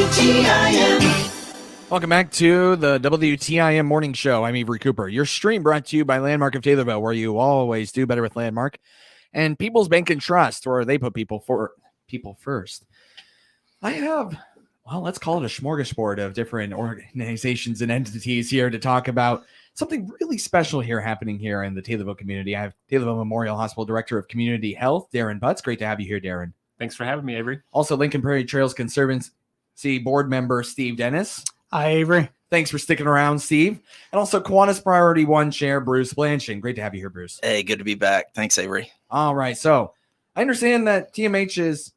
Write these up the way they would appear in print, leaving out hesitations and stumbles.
WTIM. Welcome back to the WTIM Morning Show. I'm Avery Cooper. Your stream brought to you by Landmark of Taylorville, where you always do better with Landmark, and People's Bank and Trust, where they put people first. I have, well, let's call it a smorgasbord of different organizations and entities here to talk about something really special here happening here in the Taylorville community. I have Taylorville Memorial Hospital Director of Community Health, Darren Butts. Great to have you here, Darren. Thanks for having me, Avery. Also, Lincoln Prairie Trails Conservancy Board Member Steve Dennis. Hi, Avery. Thanks for sticking around, Steve. And also Kiwanis Priority 1 Chair Bruce Blanching. Great to have you here, Bruce. Hey, good to be back. Thanks, Avery. All right. So I understand that TMH is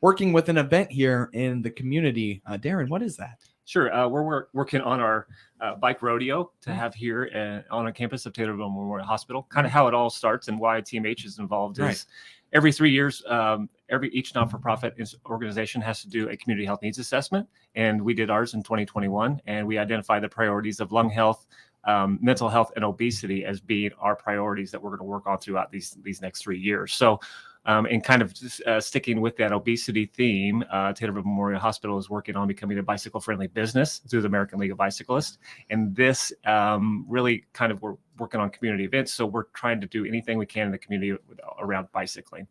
working with an event here in the community. Darren, what is that? Sure. We're working on our bike rodeo to have here on a campus of Taylorville Memorial Hospital. Kind of how it all starts and why TMH is involved is every 3 years, each not-for-profit organization has to do a community health needs assessment. And we did ours in 2021, and we identified the priorities of lung health, mental health, and obesity as being our priorities that we're going to work on throughout these next 3 years. So, and kind of sticking with that obesity theme, Taylorville Memorial Hospital is working on becoming a bicycle-friendly business through the American League of Bicyclists. And this really kind of, we're working on community events. So we're trying to do anything we can in the community around bicycling.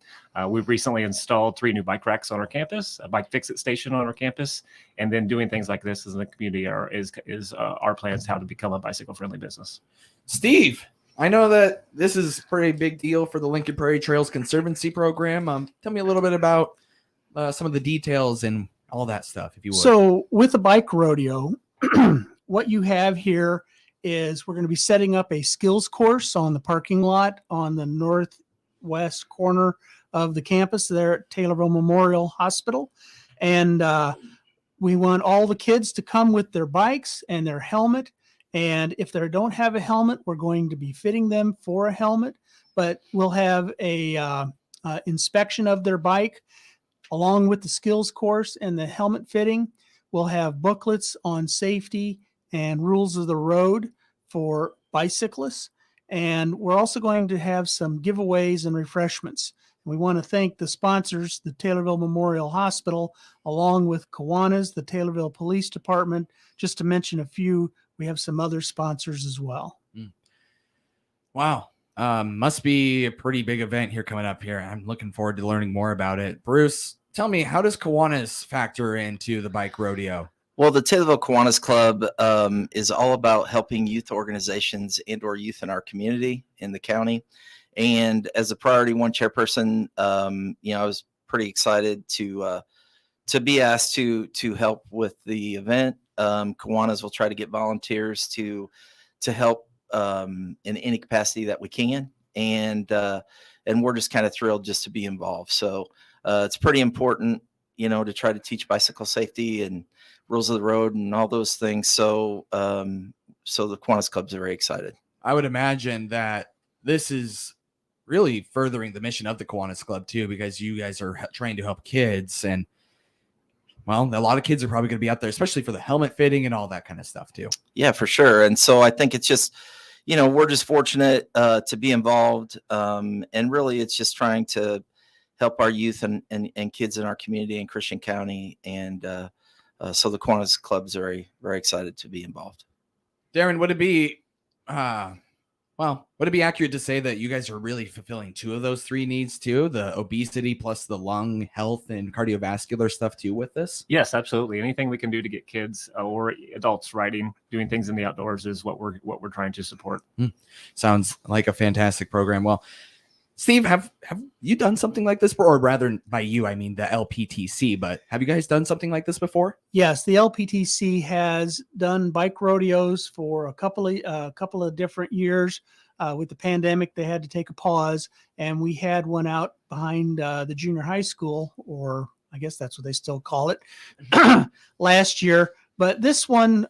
We've recently installed 3 new bike racks on our campus, a bike fix-it station on our campus, and then doing things like this as in the community is our plans how to become a bicycle-friendly business. Steve, I know that this is a pretty big deal for the Lincoln Prairie Trails Conservancy program. Tell me a little bit about some of the details and all that stuff, if you would. So with the bike rodeo, what you have here is we're going to be setting up a skills course on the parking lot on the northwest corner of the campus there at Taylorville Memorial Hospital. And we want all the kids to come with their bikes and their helmet. And if they don't have a helmet, we're going to be fitting them for a helmet, but we'll have a inspection of their bike along with the skills course and the helmet fitting. We'll have booklets on safety and rules of the road for bicyclists. And we're also going to have some giveaways and refreshments. We want to thank the sponsors, the Taylorville Memorial Hospital, along with Kiwanis, the Taylorville Police Department, just to mention a few. We have some other sponsors as well. Wow. Must be a pretty big event here coming up here. I'm looking forward to learning more about it. Bruce, tell me, how does Kiwanis factor into the bike rodeo? Well, the Taylorville Kiwanis Club is all about helping youth organizations and or youth in our community in the county. And as a Priority 1 chairperson, I was pretty excited to be asked to help with the event. Kiwanis will try to get volunteers to help in any capacity that we can, and we're just kind of thrilled just to be involved. So it's pretty important, to try to teach bicycle safety and rules of the road and all those things. So the Kiwanis Club's very excited. I would imagine that this is really furthering the mission of the Kiwanis Club too, because you guys are trying to help kids, and well, a lot of kids are probably going to be out there, especially for the helmet fitting and all that kind of stuff too. Yeah, for sure. And so I think it's just, we're just fortunate to be involved. And really it's just trying to help our youth and kids in our community in Christian County. And so the Kiwanis Club's very, very excited to be involved. Darren, would it be accurate to say that you guys are really fulfilling 2 of those 3 needs too, the obesity plus the lung health and cardiovascular stuff too with this? Yes, absolutely. Anything we can do to get kids or adults riding, doing things in the outdoors is what we're trying to support. Sounds like a fantastic program. Well, Steve, have you done something like this, or rather by you, I mean the LPTC, but have you guys done something like this before? Yes, the LPTC has done bike rodeos for a couple of different years. With the pandemic, they had to take a pause, and we had one out behind the junior high school, or I guess that's what they still call it, last year. But this one,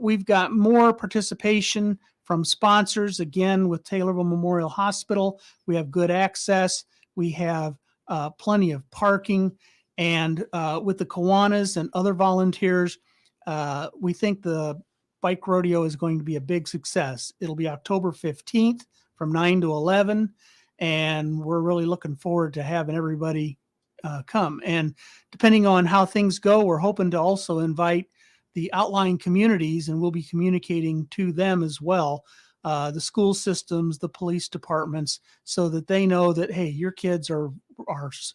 we've got more participation from sponsors. Again, with Taylorville Memorial Hospital, we have good access. We have plenty of parking. And with the Kiwanis and other volunteers, we think the bike rodeo is going to be a big success. It'll be October 15th from 9 to 11. And we're really looking forward to having everybody come. And depending on how things go, we're hoping to also invite the outlying communities, and we'll be communicating to them as well, the school systems, the police departments, so that they know that, hey, your kids are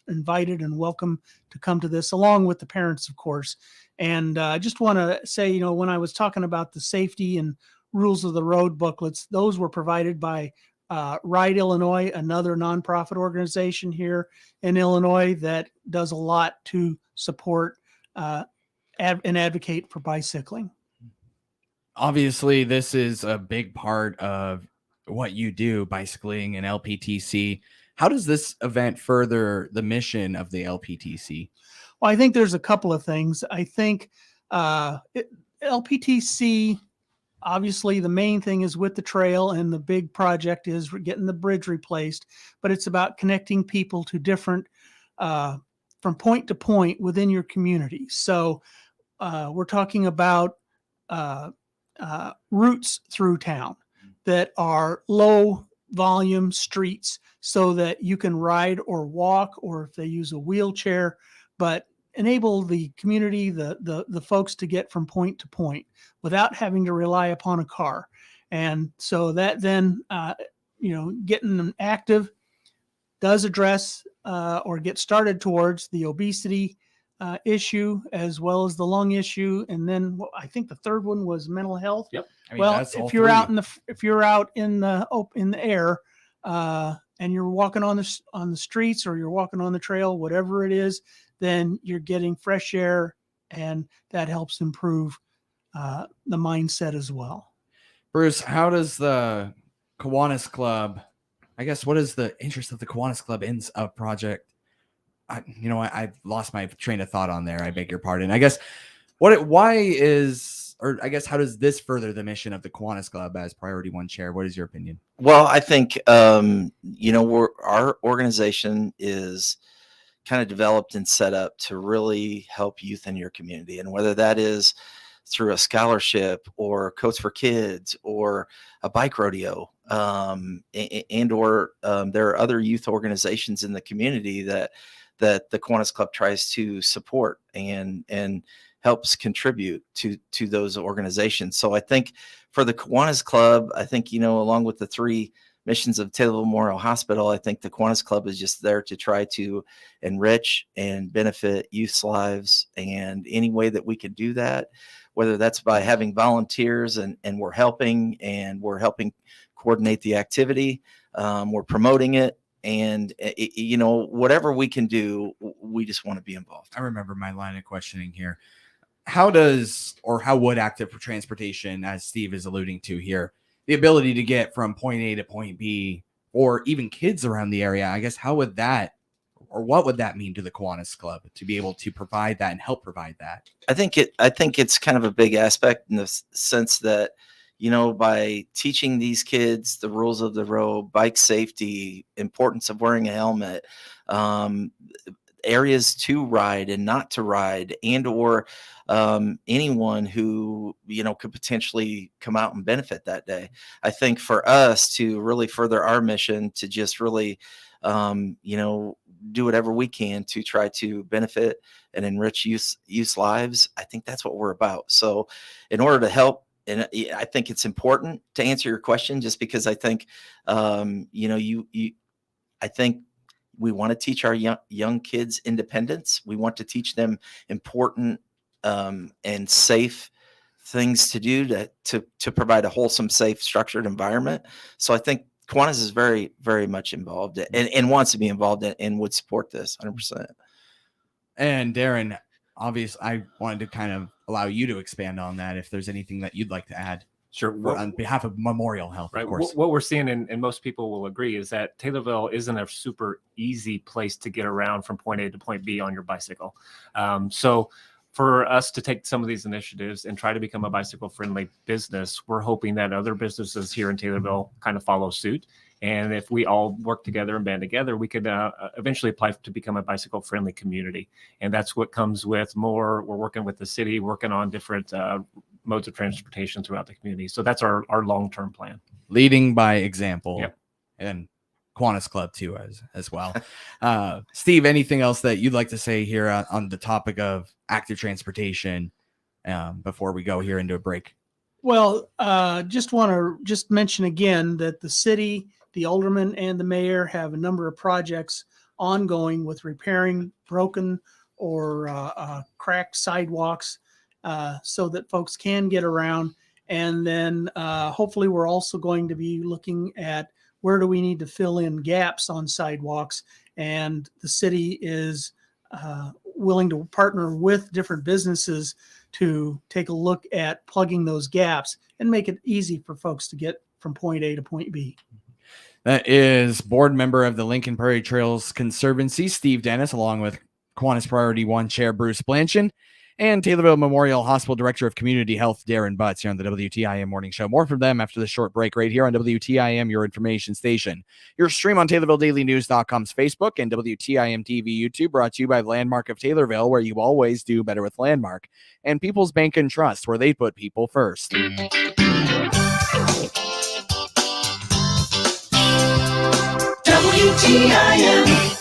invited and welcome to come to this, along with the parents, of course. And I just want to say, when I was talking about the safety and rules of the road booklets, those were provided by Ride Illinois, another nonprofit organization here in Illinois that does a lot to support and advocate for bicycling. Obviously, this is a big part of what you do, bicycling and LPTC. How does this event further the mission of the LPTC? Well, I think there's a couple of things. I think LPTC, obviously the main thing is with the trail, and the big project is getting the bridge replaced, but it's about connecting people to different, from point to point within your community. So we're talking about routes through town that are low volume streets, so that you can ride or walk, or if they use a wheelchair, but enable the community, the folks, to get from point to point without having to rely upon a car. And so that then, getting them active does address or get started towards the obesity issue, as well as the lung issue. And then I think the third one was mental health. Yep. Well, if you're out in the air, and you're walking on the streets, or you're walking on the trail, whatever it is, then you're getting fresh air, and that helps improve the mindset as well. Bruce, how does the Kiwanis Club, I guess, what is the interest of the Kiwanis Club in a project? I've lost my train of thought on there. I beg your pardon. I guess how does this further the mission of the Kiwanis Club as Priority 1 Chair? What is your opinion? Well, I think, our organization is kind of developed and set up to really help youth in your community. And whether that is through a scholarship or Coats for Kids or a bike rodeo, there are other youth organizations in the community that the Kiwanis Club tries to support and helps contribute to those organizations. So I think for the Kiwanis Club, I think, along with the 3 missions of Taylorville Memorial Hospital, I think the Kiwanis Club is just there to try to enrich and benefit youth's lives. And any way that we can do that, whether that's by having volunteers and we're helping coordinate the activity, we're promoting it. And, whatever we can do, we just want to be involved. I remember my line of questioning here. How would active transportation, as Steve is alluding to here, the ability to get from point A to point B, or even kids around the area, I guess, how would that, or what would that mean to the Kiwanis Club to be able to provide that and help provide that? I think it's kind of a big aspect in the sense that, by teaching these kids the rules of the road, bike safety, importance of wearing a helmet, areas to ride and not to ride, and or anyone who could potentially come out and benefit that day. I think for us to really further our mission, to just really do whatever we can to try to benefit and enrich youth's lives, I think that's what we're about. So in order to help, and I think it's important to answer your question, just because I think I think we want to teach our young kids independence. We want to teach them important and safe things to do to provide a wholesome, safe, structured environment. So I think Kiwanis is very, very much involved and wants to be involved and would support this 100%. And Darren, obviously, I wanted to kind of allow you to expand on that if there's anything that you'd like to add. Sure. On behalf of Memorial Health, right. Of course. What we're seeing, and most people will agree, is that Taylorville isn't a super easy place to get around from point A to point B on your bicycle. So for us to take some of these initiatives and try to become a bicycle-friendly business, we're hoping that other businesses here in Taylorville kind of follow suit. And if we all work together and band together, we could eventually apply to become a bicycle-friendly community. And that's what comes with more. We're working with the city, working on different modes of transportation throughout the community. So that's our long-term plan. Leading by example. Yep. And Kiwanis Club too, as well. Steve, anything else that you'd like to say here on the topic of active transportation before we go here into a break? Well, just want to mention again that the city, the alderman, and the mayor have a number of projects ongoing with repairing broken or cracked sidewalks so that folks can get around. And then hopefully we're also going to be looking at where do we need to fill in gaps on sidewalks. And the city is willing to partner with different businesses to take a look at plugging those gaps and make it easy for folks to get from point A to point B. That is board member of the Lincoln Prairie Trails Conservancy, Steve Dennis, along with Kiwanis Priority 1 Chair Bruce Blanchin, and Taylorville Memorial Hospital Director of Community Health, Darren Butts, here on the WTIM Morning Show. More from them after the short break right here on WTIM, your information station. Your stream on TaylorvilleDailyNews.com's Facebook and WTIM TV YouTube, brought to you by Landmark of Taylorville, where you always do better with Landmark, and People's Bank and Trust, where they put people first. WTIM.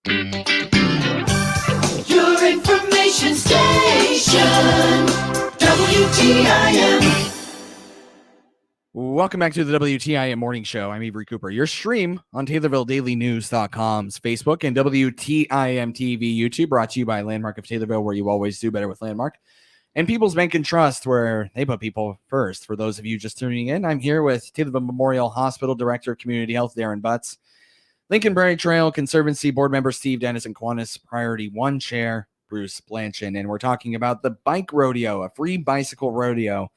Your information station, WTIM. Welcome back to the WTIM Morning Show. I'm Avery Cooper. Your stream on TaylorvilleDailyNews.com's Facebook and WTIM TV YouTube, brought to you by Landmark of Taylorville, where you always do better with Landmark, and People's Bank and Trust, where they put people first. For those of you just tuning in, I'm here with Taylorville Memorial Hospital Director of Community Health, Darren Butts, Lincoln Prairie Trail Conservancy Board Member Steve Dennis, and Kiwanis Priority 1 Chair Bruce Blanchin. And we're talking about the bike rodeo, a free bicycle rodeo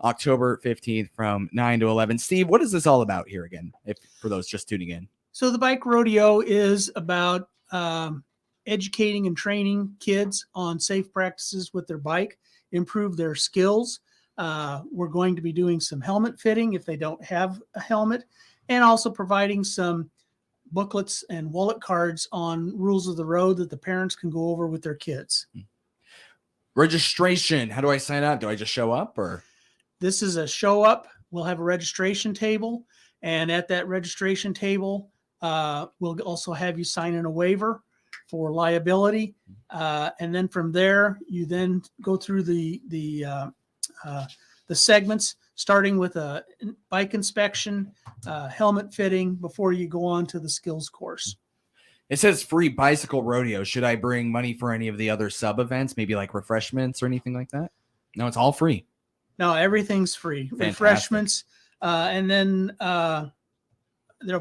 October 15th from 9 to 11. Steve, what is this all about here again, if for those just tuning in? So the bike rodeo is about educating and training kids on safe practices with their bike, improve their skills. We're going to be doing some helmet fitting if they don't have a helmet, and also providing some booklets and wallet cards on rules of the road that the parents can go over with their kids. Registration. How do I sign up? Do I just show up or? This is a show up. We'll have a registration table, and at that registration table, we'll also have you sign in a waiver for liability, and then from there, you then go through the segments, starting with a bike inspection, helmet fitting, before you go on to the skills course. It says free bicycle rodeo. Should I bring money for any of the other sub events, maybe like refreshments or anything like that? No, it's all free. No, everything's free. Fantastic. Refreshments, and then there'll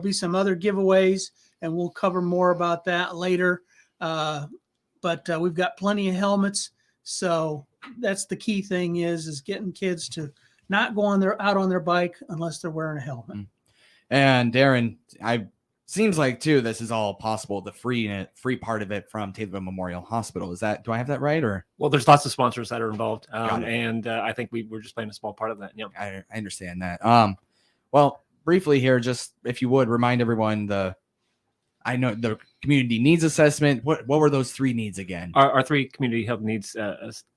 be some other giveaways, and we'll cover more about that later. But we've got plenty of helmets, so that's the key thing is getting kids to not go out on their bike unless they're wearing a helmet. And Darren, seems like too this is all possible. The free part of it from Taylorville Memorial Hospital. Do I have that right? Or Well, there's lots of sponsors that are involved, Got it. and I think we're just playing a small part of that. Yeah. I understand that. Well, briefly here, just if you would remind everyone I know the community needs assessment. What were those 3 needs again? Our 3 community health needs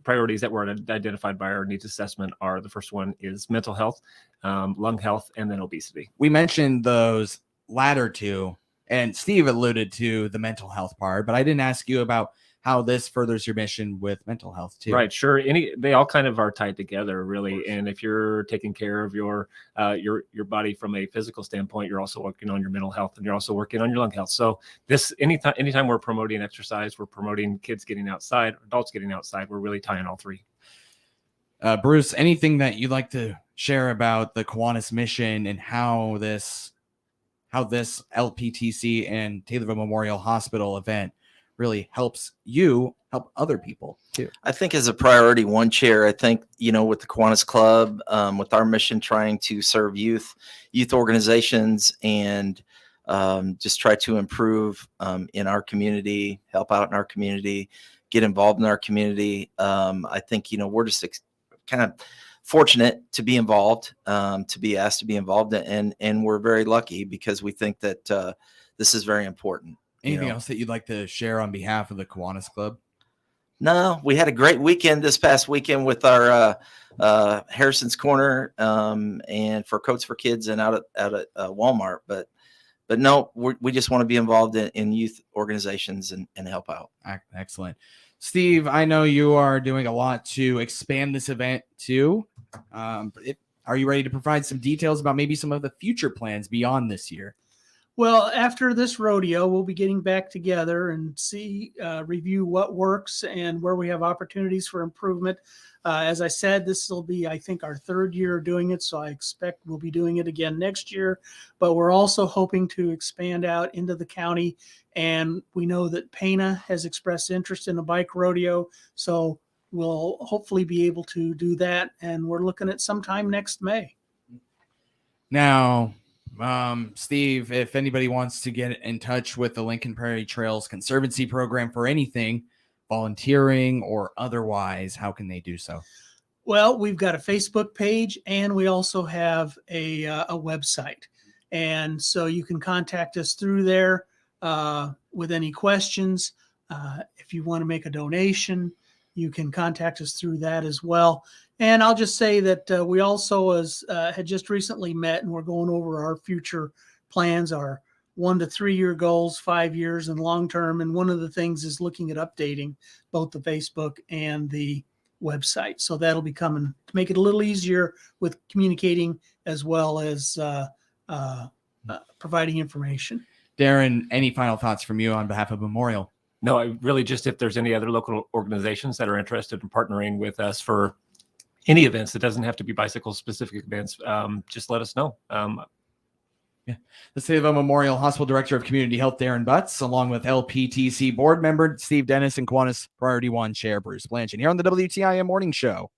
priorities that were identified by our needs assessment are: the first one is mental health, lung health, and then obesity. We mentioned those latter 2, and Steve alluded to the mental health part, but I didn't ask you about how this furthers your mission with mental health too. Right, sure. They all kind of are tied together, really. And if you're taking care of your body from a physical standpoint, you're also working on your mental health, and you're also working on your lung health. So this anytime we're promoting exercise, we're promoting kids getting outside, adults getting outside. We're really tying all 3. Bruce, anything that you'd like to share about the Kiwanis mission and how this LPTC and Taylorville Memorial Hospital event really helps you help other people too? I think as a priority 1 chair, I think, with the Kiwanis Club, with our mission trying to serve youth organizations and just try to improve in our community, help out in our community, get involved in our community. I think, we're just kind of fortunate to be involved, to be asked to be involved, and we're very lucky because we think that this is very important. Anything else that you'd like to share on behalf of the Kiwanis Club? No, we had a great weekend this past weekend with our Harrison's Corner and for Coats for Kids and out at Walmart. But no, we just want to be involved in youth organizations and help out. Excellent. Steve, I know you are doing a lot to expand this event too. Are you ready to provide some details about maybe some of the future plans beyond this year? Well, after this rodeo, we'll be getting back together and review what works and where we have opportunities for improvement. As I said, this will be, I think, our 3rd year doing it, so I expect we'll be doing it again next year. But we're also hoping to expand out into the county, and we know that Pana has expressed interest in a bike rodeo, so we'll hopefully be able to do that, and we're looking at sometime next May. Now, Steve, if anybody wants to get in touch with the Lincoln Prairie Trails Conservancy program for anything, volunteering or otherwise, how can they do so? Well, we've got a Facebook page, and we also have a website. And so you can contact us through there with any questions. If you want to make a donation, you can contact us through that as well. And I'll just say that we also had just recently met, and we're going over our future plans, our 1 to 3 year goals, 5 years and long term. And one of the things is looking at updating both the Facebook and the website. So that'll be coming to make it a little easier with communicating as well as providing information. Darren, any final thoughts from you on behalf of Memorial? No, I really just, if there's any other local organizations that are interested in partnering with us for any events, it doesn't have to be bicycle specific events, just let us know. The Taylorville Memorial Hospital Director of Community Health, Darren Butts, along with LPTC board member Steve Dennis and Kiwanis Priority 1 Chair Bruce Blanchard here on the WTIM Morning Show.